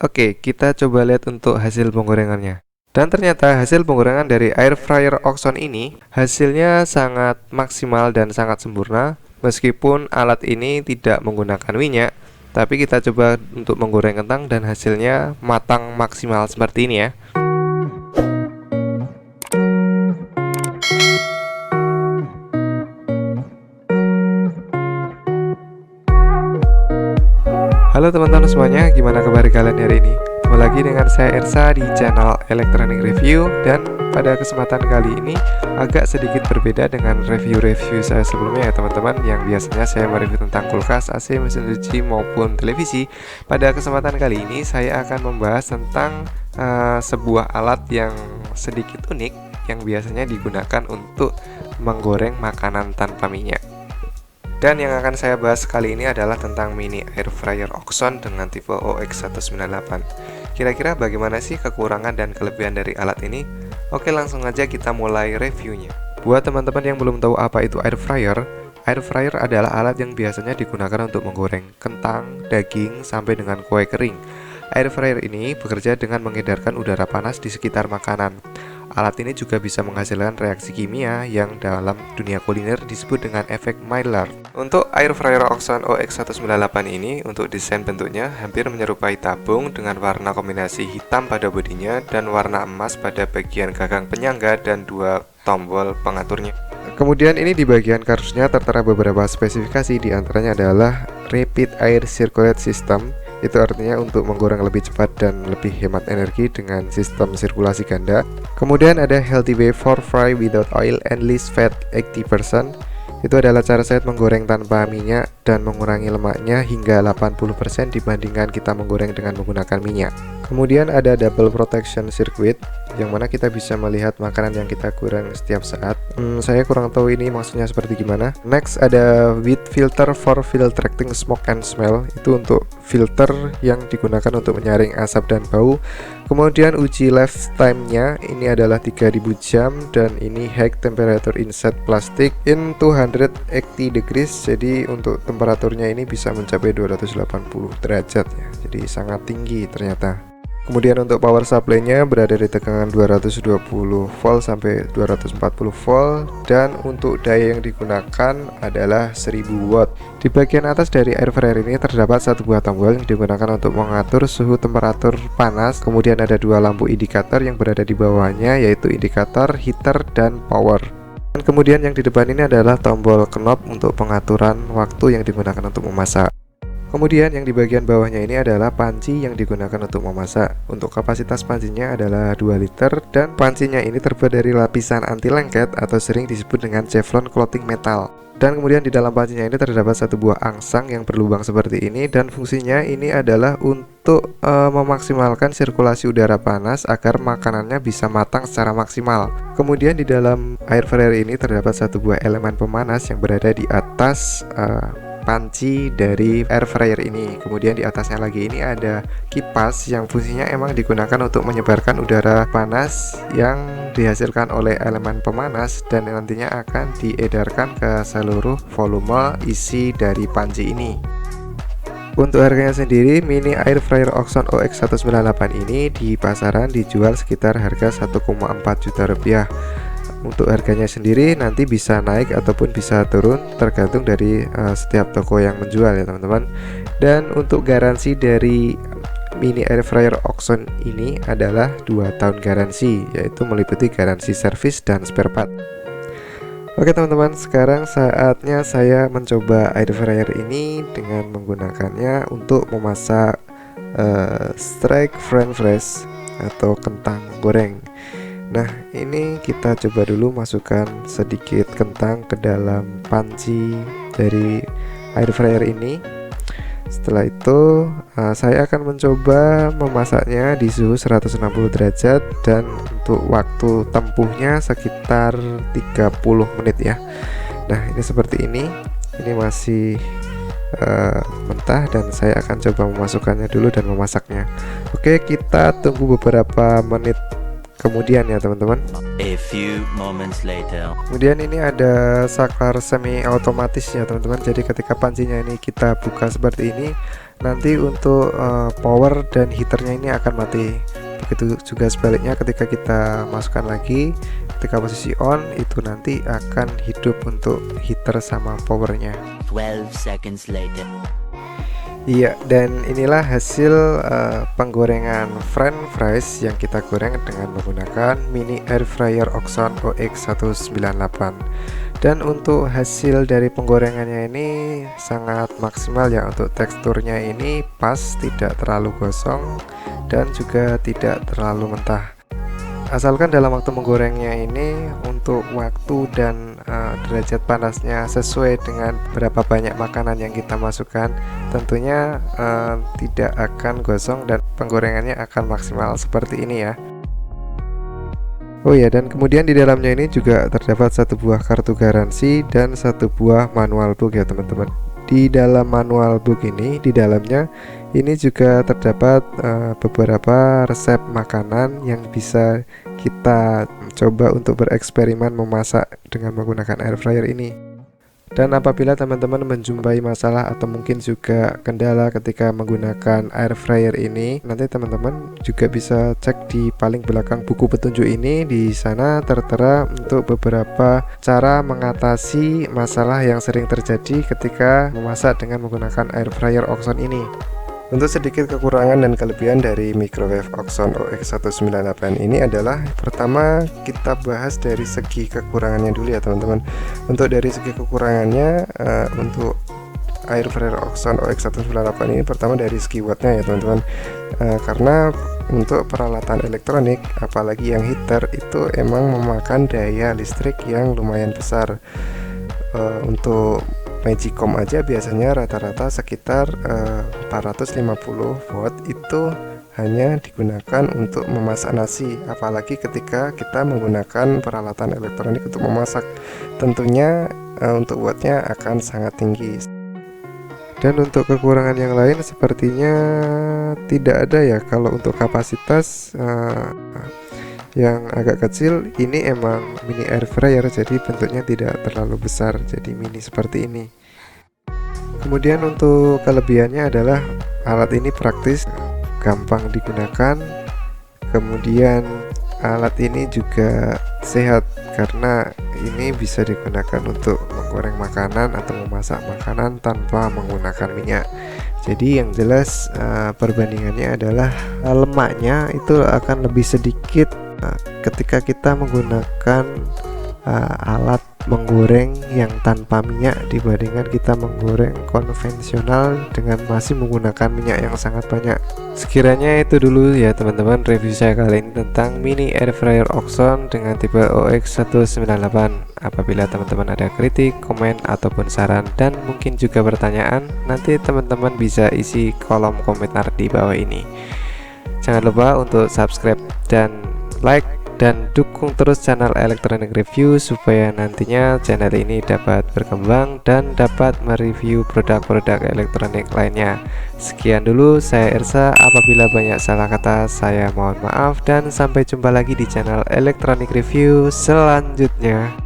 Oke, kita coba lihat untuk hasil penggorengannya. Dan ternyata hasil penggorengan dari air fryer Oxon ini hasilnya sangat maksimal dan sangat sempurna. Meskipun alat ini tidak menggunakan minyak, tapi kita coba untuk menggoreng kentang dan hasilnya matang maksimal seperti ini ya. Halo teman-teman semuanya, gimana kabar kalian hari ini? Kembali lagi dengan saya Ersa di channel Electronic Review. Dan pada kesempatan kali ini agak sedikit berbeda dengan review-review saya sebelumnya ya teman-teman, yang biasanya saya mereview tentang kulkas, AC, mesin cuci maupun televisi. Pada kesempatan kali ini saya akan membahas tentang sebuah alat yang sedikit unik yang biasanya digunakan untuk menggoreng makanan tanpa minyak. Dan yang akan saya bahas kali ini adalah tentang mini air fryer Oxon dengan tipe OX198. Kira-kira bagaimana sih kekurangan dan kelebihan dari alat ini? Oke, langsung aja kita mulai reviewnya. Buat teman-teman yang belum tahu apa itu air fryer adalah alat yang biasanya digunakan untuk menggoreng kentang, daging, sampai dengan kue kering. Air fryer ini bekerja dengan mengedarkan udara panas di sekitar makanan. Alat ini juga bisa menghasilkan reaksi kimia yang dalam dunia kuliner disebut dengan efek Maillard. Untuk air fryer Oxon OX198 ini, untuk desain bentuknya hampir menyerupai tabung dengan warna kombinasi hitam pada bodinya dan warna emas pada bagian gagang penyangga dan dua tombol pengaturnya. Kemudian ini di bagian kardusnya tertera beberapa spesifikasi, diantaranya adalah Rapid Air Circulate System. Itu artinya untuk menggoreng lebih cepat dan lebih hemat energi dengan sistem sirkulasi ganda. Kemudian ada Healthy Way for Fry Without Oil and Least Fat 80%. Itu adalah cara sehat menggoreng tanpa minyak dan mengurangi lemaknya hingga 80% dibandingkan kita menggoreng dengan menggunakan minyak. Kemudian ada Double Protection Circuit, yang mana kita bisa melihat makanan yang kita goreng setiap saat. Saya kurang tahu ini maksudnya seperti gimana. Next ada With Filter for Filtering Smoke and Smell. Itu untuk filter yang digunakan untuk menyaring asap dan bau. Kemudian uji lifetime-nya ini adalah 3000 jam, dan ini high temperature inside plastic in 280 degrees. Jadi untuk temperaturnya ini bisa mencapai 280 derajat ya. Jadi sangat tinggi ternyata. Kemudian untuk power supply-nya berada di tegangan 220 volt sampai 240 volt, dan untuk daya yang digunakan adalah 1000 watt. Di bagian atas dari air fryer ini terdapat satu buah tombol yang digunakan untuk mengatur suhu temperatur panas. Kemudian ada dua lampu indikator yang berada di bawahnya, yaitu indikator heater dan power. Dan kemudian yang di depan ini adalah tombol knob untuk pengaturan waktu yang digunakan untuk memasak. Kemudian yang di bagian bawahnya ini adalah panci yang digunakan untuk memasak. Untuk kapasitas pancinya adalah 2 liter, dan pancinya ini terbuat dari lapisan anti lengket atau sering disebut dengan Teflon coating metal. Dan kemudian di dalam pancinya ini terdapat satu buah angsang yang berlubang seperti ini, dan fungsinya ini adalah untuk memaksimalkan sirkulasi udara panas agar makanannya bisa matang secara maksimal. Kemudian di dalam air fryer ini terdapat satu buah elemen pemanas yang berada di atas panci dari air fryer ini. Kemudian di atasnya lagi ini ada kipas yang fungsinya emang digunakan untuk menyebarkan udara panas yang dihasilkan oleh elemen pemanas, dan nantinya akan diedarkan ke seluruh volume isi dari panci ini. Untuk harganya sendiri, mini air fryer Oxon OX198 ini di pasaran dijual sekitar harga 1,4 juta rupiah. Untuk harganya sendiri nanti bisa naik ataupun bisa turun tergantung dari setiap toko yang menjual ya teman-teman. Dan untuk garansi dari mini air fryer Oxon ini adalah 2 tahun garansi, yaitu meliputi garansi servis dan spare part. Oke teman-teman, sekarang saatnya saya mencoba air fryer ini dengan menggunakannya untuk memasak steak french fries atau kentang goreng. Nah, ini kita coba dulu masukkan sedikit kentang ke dalam panci dari air fryer ini. Setelah itu saya akan mencoba memasaknya di suhu 160 derajat, dan untuk waktu tempuhnya sekitar 30 menit ya. Nah, ini seperti ini. Ini masih mentah, dan saya akan coba memasukkannya dulu dan memasaknya. Oke, kita tunggu beberapa menit kemudian ya teman-teman. A few moments later. Kemudian ini ada saklar semi otomatis ya teman-teman. Jadi ketika pancinya ini kita buka seperti ini, nanti untuk power dan heaternya ini akan mati. Begitu juga sebaliknya ketika kita masukkan lagi, ketika posisi on itu nanti akan hidup untuk heater sama powernya. 12 seconds later. Iya, dan inilah hasil penggorengan french fries yang kita goreng dengan menggunakan mini air fryer Oxon OX198. Dan untuk hasil dari penggorengannya ini sangat maksimal ya, untuk teksturnya ini pas, tidak terlalu gosong dan juga tidak terlalu mentah. Asalkan dalam waktu menggorengnya ini untuk waktu dan derajat panasnya sesuai dengan berapa banyak makanan yang kita masukkan, tentunya tidak akan gosong dan penggorengannya akan maksimal seperti ini ya. Oh ya, dan kemudian di dalamnya ini juga terdapat satu buah kartu garansi dan satu buah manual book ya teman-teman. Di dalam manual book ini, di dalamnya ini juga terdapat beberapa resep makanan yang bisa kita coba untuk bereksperimen memasak dengan menggunakan air fryer ini. Dan apabila teman-teman menjumpai masalah atau mungkin juga kendala ketika menggunakan air fryer ini, nanti teman-teman juga bisa cek di paling belakang buku petunjuk ini. Di sana tertera untuk beberapa cara mengatasi masalah yang sering terjadi ketika memasak dengan menggunakan air fryer Oxon ini. Untuk sedikit kekurangan dan kelebihan dari microwave Oxon OX198 ini adalah, pertama kita bahas dari segi kekurangannya dulu ya teman-teman. Untuk dari segi kekurangannya, untuk air fryer Oxon OX198 ini pertama dari segi wattnya ya teman-teman, karena untuk peralatan elektronik apalagi yang heater itu emang memakan daya listrik yang lumayan besar. Untuk Magicom aja biasanya rata-rata sekitar 450 watt itu hanya digunakan untuk memasak nasi, apalagi ketika kita menggunakan peralatan elektronik untuk memasak, tentunya untuk wattnya akan sangat tinggi. Dan untuk kekurangan yang lain sepertinya tidak ada ya. Kalau untuk kapasitas yang agak kecil, ini emang mini air fryer, jadi bentuknya tidak terlalu besar, jadi mini seperti ini. Kemudian untuk kelebihannya adalah alat ini praktis, gampang digunakan. Kemudian alat ini juga sehat karena ini bisa digunakan untuk menggoreng makanan atau memasak makanan tanpa menggunakan minyak. Jadi yang jelas perbandingannya adalah lemaknya itu akan lebih sedikit ketika kita menggunakan alat menggoreng yang tanpa minyak dibandingkan kita menggoreng konvensional dengan masih menggunakan minyak yang sangat banyak. Sekiranya itu dulu ya teman-teman review saya kali ini tentang mini air fryer Oxon dengan tipe OX198. Apabila teman-teman ada kritik, komen ataupun saran dan mungkin juga pertanyaan, nanti teman-teman bisa isi kolom komentar di bawah ini. Jangan lupa untuk subscribe dan like dan dukung terus channel Electronic Review supaya nantinya channel ini dapat berkembang dan dapat mereview produk-produk elektronik lainnya. Sekian dulu, saya Ersa. Apabila banyak salah kata, saya mohon maaf dan sampai jumpa lagi di channel Electronic Review selanjutnya.